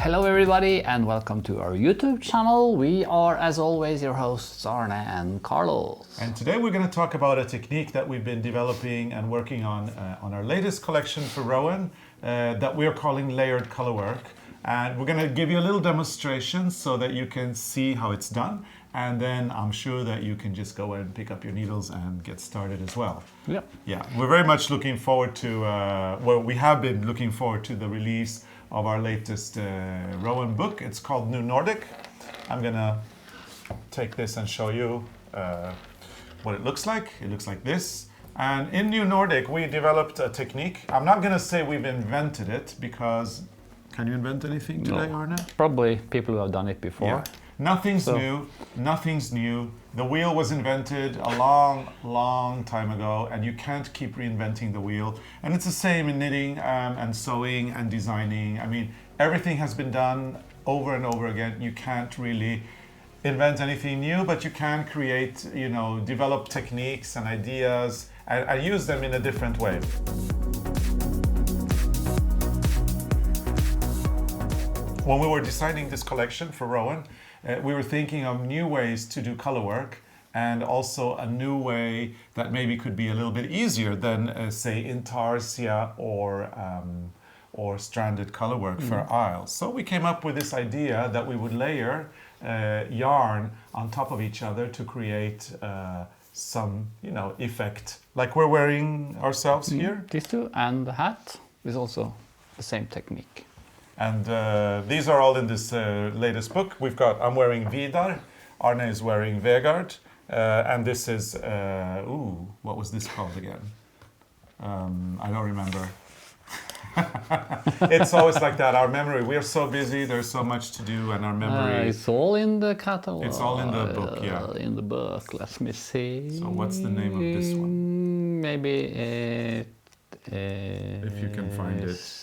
Hello everybody and welcome to our YouTube channel. We are, as always, your hosts Arne and Carlos. And today we're going to talk about a technique that we've been developing and working on our latest collection for Rowan that we're calling layered colorwork. And we're going to give you a little demonstration so that you can see how it's done. And then I'm sure that you can just go and pick up your needles and get started as well. Yep. Yeah, we're very much looking forward to, we have been looking forward to the release of our latest Rowan book. It's called Nerjordet. I'm gonna take this and show you what it looks like. It looks like this. And in Nerjordet, we developed a technique. I'm not gonna say we've invented it because, can you invent anything today, Arne? Probably people who have done it before. Yeah. Nothing's new, nothing's new. The wheel was invented a long time ago, and you can't keep reinventing the wheel. And it's the same in knitting and sewing and designing. I mean, everything has been done over and over again. You can't really invent anything new, but you can create, develop techniques and ideas and use them in a different way. When we were designing this collection for Rowan, we were thinking of new ways to do color work and also a new way that maybe could be a little bit easier than, say, Intarsia or stranded color work for aisles. So we came up with this idea that we would layer yarn on top of each other to create some, effect, like we're wearing ourselves here. These two, and the hat is also the same technique. And these are all in this latest book. I'm wearing Vidar, Arne is wearing Vegard, and this is, what was this called again? I don't remember. It's always like that, our memory. We are so busy, there's so much to do, and our memory... It's all in the catalog. It's all in the book, yeah. In the book, let me see. So what's the name of this one? Maybe if you can find it.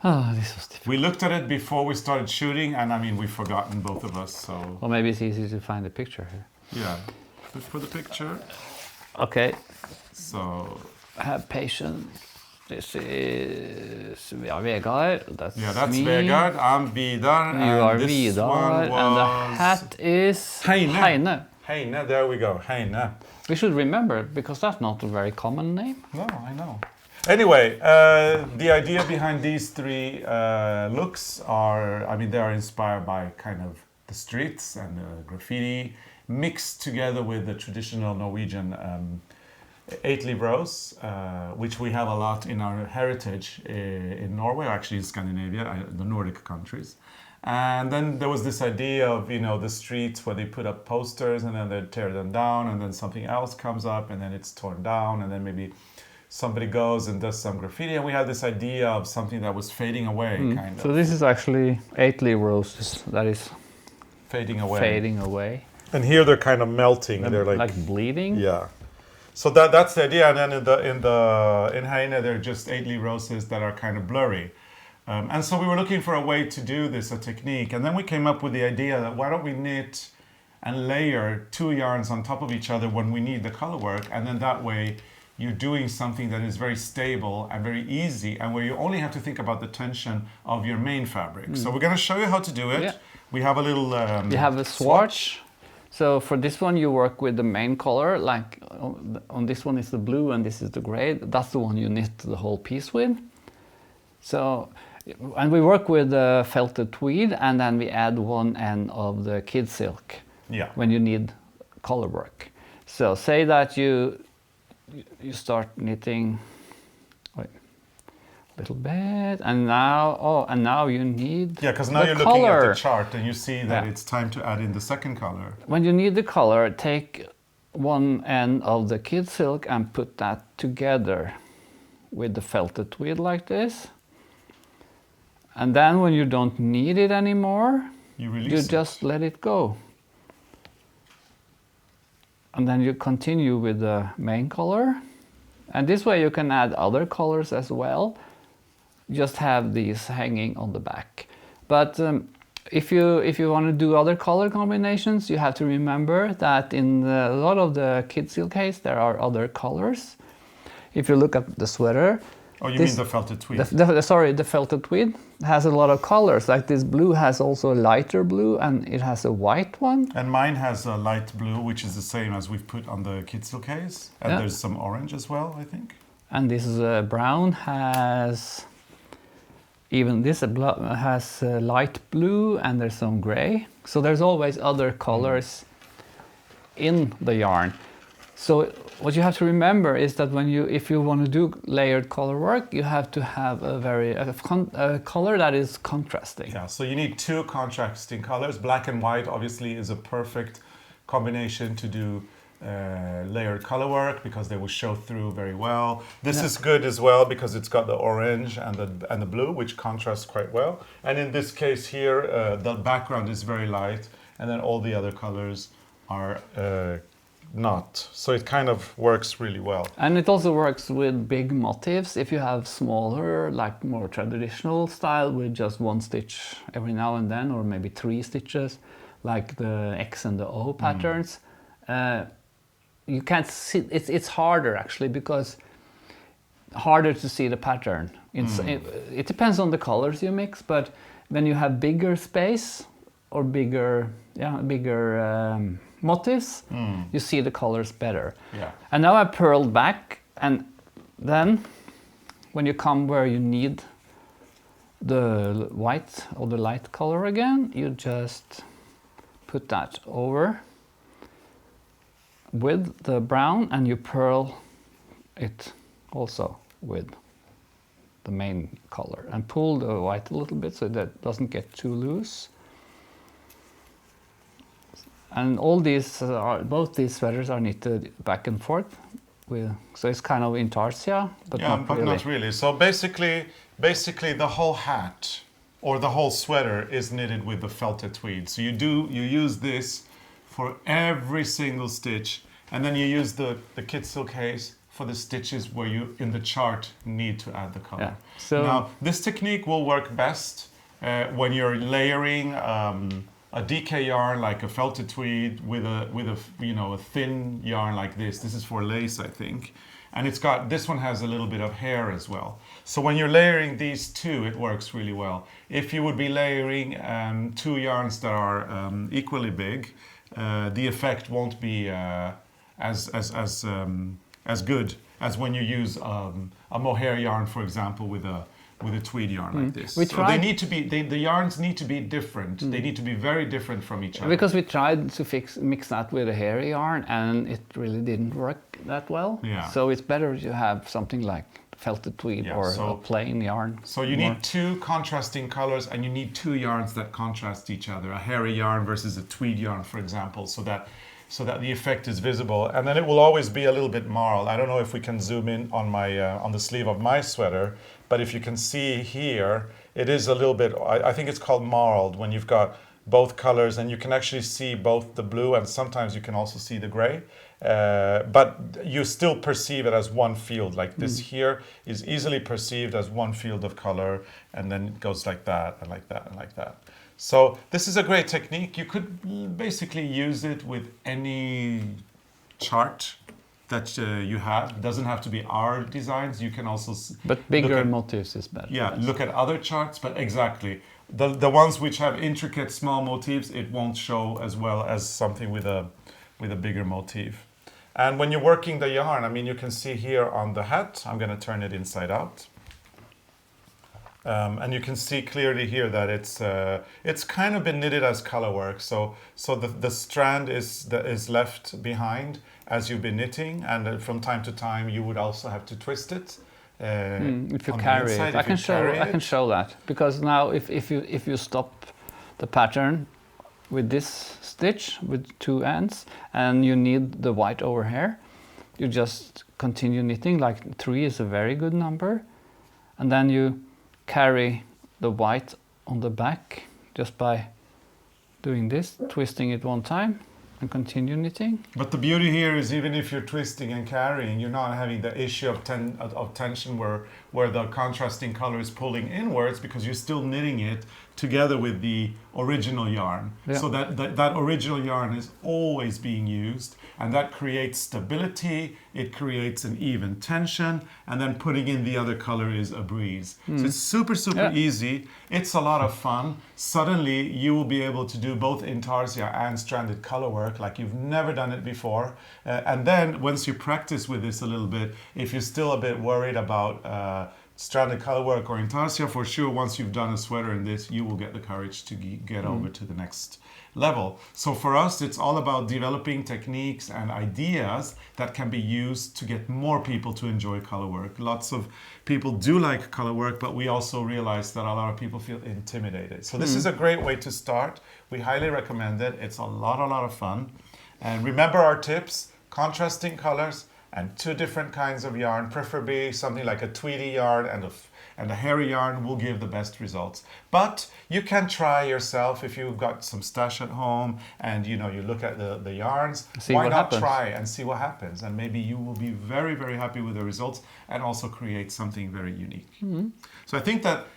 Oh, this was difficult. We looked at it before we started shooting, and I mean, we've forgotten, both of us, so... Or maybe it's easy to find a picture here. Yeah, look for the picture. Okay. So... Have patience. This is Vegard. That's me. Vegard. I'm Vidar. You are Vidar. And the hat is Heine. Heine, there we go. Heine. We should remember, because that's not a very common name. No, I know. Anyway, the idea behind these three looks are, they are inspired by kind of the streets and graffiti mixed together with the traditional Norwegian 8-leaf rose, which we have a lot in our heritage in Norway, actually in Scandinavia, the Nordic countries. And then there was this idea of, the streets where they put up posters and then they tear them down and then something else comes up and then it's torn down and then maybe somebody goes and does some graffiti, and we had this idea of something that was fading away, kind of. So this is actually 8-leaf roses that is fading away. And here they're kind of melting. They're like bleeding. Yeah. So that's the idea. And then in Heine, they're just 8-leaf roses that are kind of blurry. And so we were looking for a way to do this, a technique. And then we came up with the idea that why don't we knit and layer two yarns on top of each other when we need the color work, and then that way you're doing something that is very stable and very easy, and where you only have to think about the tension of your main fabric. So we're going to show you how to do it. Yeah. We have a little you have a swatch. So for this one you work with the main color, like on this one is the blue and this is the gray. That's the one you knit the whole piece with. So, and we work with felted tweed, and then we add one end of the kid silk when you need color work. So say that you start knitting a little bit, and now you need because now you're looking at the chart and you see that it's time to add in the second color. When you need the color, take one end of the kid silk and put that together with the felted tweed like this. And then when you don't need it anymore, you just let it go. And then you continue with the main color. And this way you can add other colors as well. Just have these hanging on the back. But if you want to do other color combinations, you have to remember that in a lot of the kid silk case there are other colors. If you look at the sweater, Oh, you mean the felted tweed? Sorry, the felted tweed has a lot of colors. Like this blue has also a lighter blue, and it has a white one. And mine has a light blue, which is the same as we've put on the Kitzel case. And there's some orange as well, I think. And this brown has, even this has light blue, and there's some gray. So there's always other colors in the yarn. So what you have to remember is that if you want to do layered color work, you have to have a color that is contrasting. Yeah, so you need two contrasting colors. Black and white obviously is a perfect combination to do layered color work because they will show through very well. This is good as well because it's got the orange and the blue, which contrast quite well. And in this case here, the background is very light, and then all the other colors are not. So it kind of works really well. And it also works with big motifs. If you have smaller, like more traditional style with just one stitch every now and then, or maybe 3 stitches, like the X and the O patterns, you can't see. It's harder actually, because harder to see the pattern. It depends on the colors you mix, but when you have bigger space or bigger motifs, you see the colors better. Yeah. And now I purled back, and then when you come where you need the white or the light color again, you just put that over with the brown, and you purl it also with the main color and pull the white a little bit so that doesn't get too loose. And all these, both these sweaters are knitted back and forth. So it's kind of Intarsia, but not really. So basically the whole hat or the whole sweater is knitted with the felted tweed. So you use this for every single stitch, and then you use the Kitzel case for the stitches where you in the chart need to add the color. Yeah. So now this technique will work best when you're layering a DK yarn like a felted tweed with a thin yarn like this. This is for lace, I think. And this one has a little bit of hair as well. So when you're layering these two, it works really well. If you would be layering 2 yarns that are equally big, the effect won't be as good as when you use a mohair yarn, for example, with a tweed yarn like this. So they need to be, the yarns need to be different. They need to be very different from each other. Because we tried to mix that with a hairy yarn, and it really didn't work that well. Yeah. So it's better to have something like felted tweed or a plain yarn. So you need 2 contrasting colors, and you need 2 yarns that contrast each other. A hairy yarn versus a tweed yarn, for example, so that the effect is visible. And then it will always be a little bit marled. I don't know if we can zoom in on my on the sleeve of my sweater, but if you can see here, it is a little bit, I think it's called marled, when you've got both colors, and you can actually see both the blue, and sometimes you can also see the gray. But you still perceive it as one field. Like this here is easily perceived as one field of color, and then it goes like that, and like that, and like that. So this is a great technique. You could basically use it with any chart that you have. It doesn't have to be our designs. You can also... But bigger motifs is better. Yeah, look at other charts, but exactly. The ones which have intricate small motifs, it won't show as well as something with a bigger motif. And when you're working the yarn, I mean, you can see here on the hat, I'm going to turn it inside out. And you can see clearly here that it's kind of been knitted as color work. So the strand is left behind as you've been knitting, and from time to time you would also have to twist it. If you carry it, I can show that, because now if you stop the pattern with this stitch with 2 ends, and you need the white over here, you just continue knitting. Like 3 is a very good number, and then you carry the white on the back just by doing this, twisting it 1 time, and continue knitting. But the beauty here is, even if you're twisting and carrying, you're not having the issue of tension where the contrasting color is pulling inwards, because you're still knitting it together with the original yarn. Yeah. So that original yarn is always being used, and that creates stability, it creates an even tension, and then putting in the other color is a breeze. So it's super easy. It's a lot of fun. Suddenly you will be able to do both Intarsia and stranded color work like you've never done it before. And then once you practice with this a little bit, if you're still a bit worried about stranded color work or Intarsia, for sure once you've done a sweater in this, you will get the courage to get over to the next level. So for us, it's all about developing techniques and ideas that can be used to get more people to enjoy color work. Lots of people do like color work, but we also realize that a lot of people feel intimidated. So this is a great way to start. We highly recommend it. It's a lot of fun. And remember our tips: contrasting colors and 2 different kinds of yarn, preferably something like a tweedy yarn and a hairy yarn will give the best results. But you can try yourself if you've got some stash at home and you look at the yarns. Why not try and see what happens? And maybe you will be very happy with the results and also create something very unique. So I think that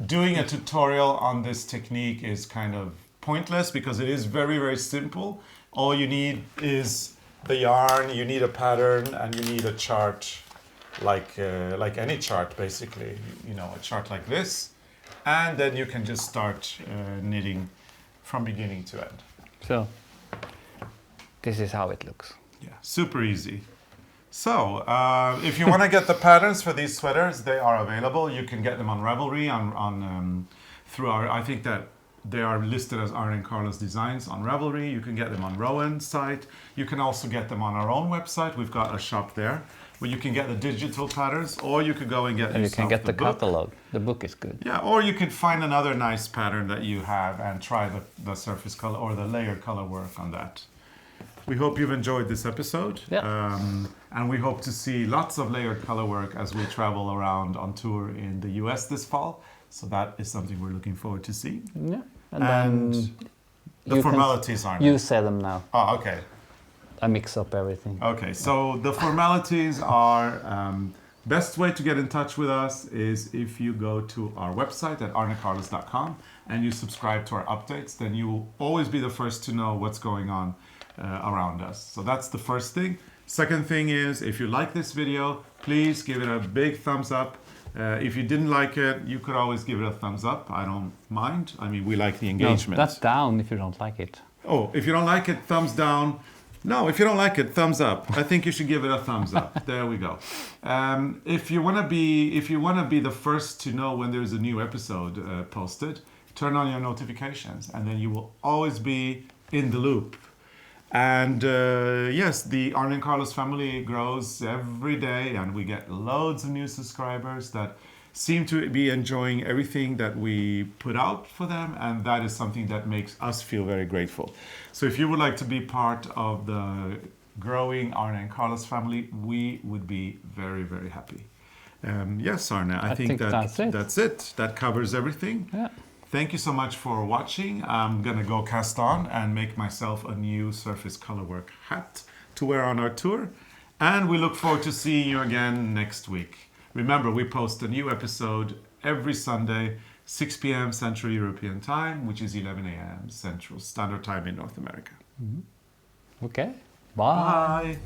doing a tutorial on this technique is kind of pointless because it is very simple. All you need is the yarn, you need a pattern, and you need a chart like any chart basically, a chart like this, and then you can just start knitting from beginning to end. So this is how it looks. Yeah, super easy. So if you want to get the patterns for these sweaters, they are available. You can get them on Ravelry through our, I think that they are listed as ARNE CARLOS designs on Ravelry. You can get them on Rowan's site. You can also get them on our own website. We've got a shop there where you can get the digital patterns, or you could go and get and you can get the book. catalog. The book is good. Yeah, or you could find another nice pattern that you have and try the surface color or the layered color work on that. We hope you've enjoyed this episode. Yeah. And we hope to see lots of layered color work as we travel around on tour in the US this fall. So that is something we're looking forward to see. Yeah. And then the formalities aren't. You say them now. Oh, okay. I mix up everything. Okay, so the formalities are, best way to get in touch with us is if you go to our website at arnecarlos.com and you subscribe to our updates, then you will always be the first to know what's going on around us. So that's the first thing. Second thing is, if you like this video, please give it a big thumbs up. If you didn't like it, you could always give it a thumbs up. I don't mind. I mean, we like the engagement. No, that's down if you don't like it. Oh, if you don't like it, thumbs down. No, if you don't like it, thumbs up. I think you should give it a thumbs up. There we go. If you want to be the first to know when there's a new episode posted, turn on your notifications, and then you will always be in the loop. And yes, the ARNE CARLOS family grows every day, and we get loads of new subscribers that seem to be enjoying everything that we put out for them, and that is something that makes us feel very grateful. So if you would like to be part of the growing ARNE CARLOS family, we would be very happy. Yes, Arne, I think that's it. That covers everything. Yeah. Thank you so much for watching. I'm gonna go cast on and make myself a new surface colorwork hat to wear on our tour. And we look forward to seeing you again next week. Remember, we post a new episode every Sunday, 6 p.m. Central European Time, which is 11 a.m. Central Standard Time in North America. Okay. Bye. Bye.